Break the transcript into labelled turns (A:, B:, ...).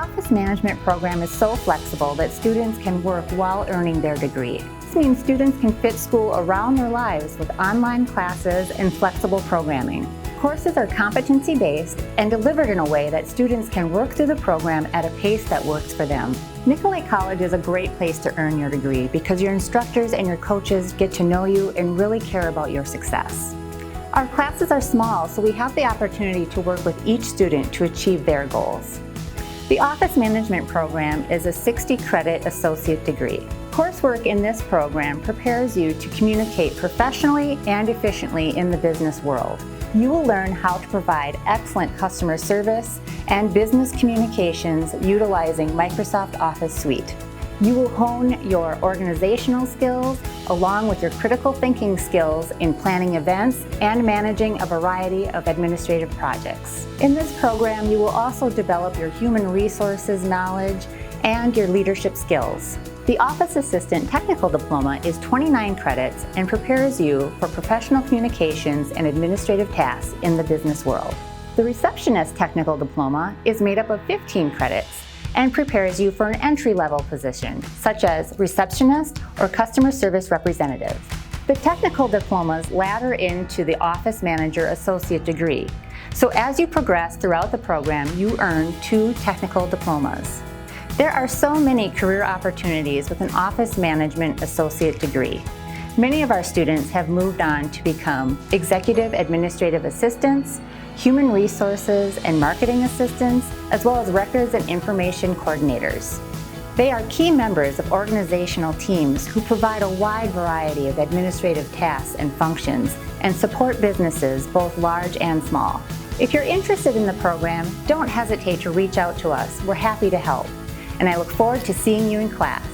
A: office management program is so flexible that students can work while earning their degree. This means students can fit school around their lives with online classes and flexible programming. Courses are competency-based and delivered in a way that students can work through the program at a pace that works for them. Nicollet College is a great place to earn your degree because your instructors and your coaches get to know you and really care about your success. Our classes are small, so we have the opportunity to work with each student to achieve their goals. The Office Management program is a 60-credit associate degree. Coursework in this program prepares you to communicate professionally and efficiently in the business world. You will learn how to provide excellent customer service and business communications utilizing Microsoft Office Suite. You will hone your organizational skills along with your critical thinking skills in planning events and managing a variety of administrative projects. In this program, you will also develop your human resources knowledge and your leadership skills. The Office Assistant Technical Diploma is 29 credits and prepares you for professional communications and administrative tasks in the business world. The Receptionist Technical Diploma is made up of 15 credits and prepares you for an entry-level position, such as receptionist or customer service representative. The technical diplomas ladder into the Office Manager Associate degree, so as you progress throughout the program, you earn 2 technical diplomas. There are so many career opportunities with an Office Management Associate degree. Many of our students have moved on to become executive administrative assistants, human resources and marketing assistants, as well as records and information coordinators. They are key members of organizational teams who provide a wide variety of administrative tasks and functions and support businesses both large and small. If you're interested in the program, don't hesitate to reach out to us. We're happy to help. And I look forward to seeing you in class.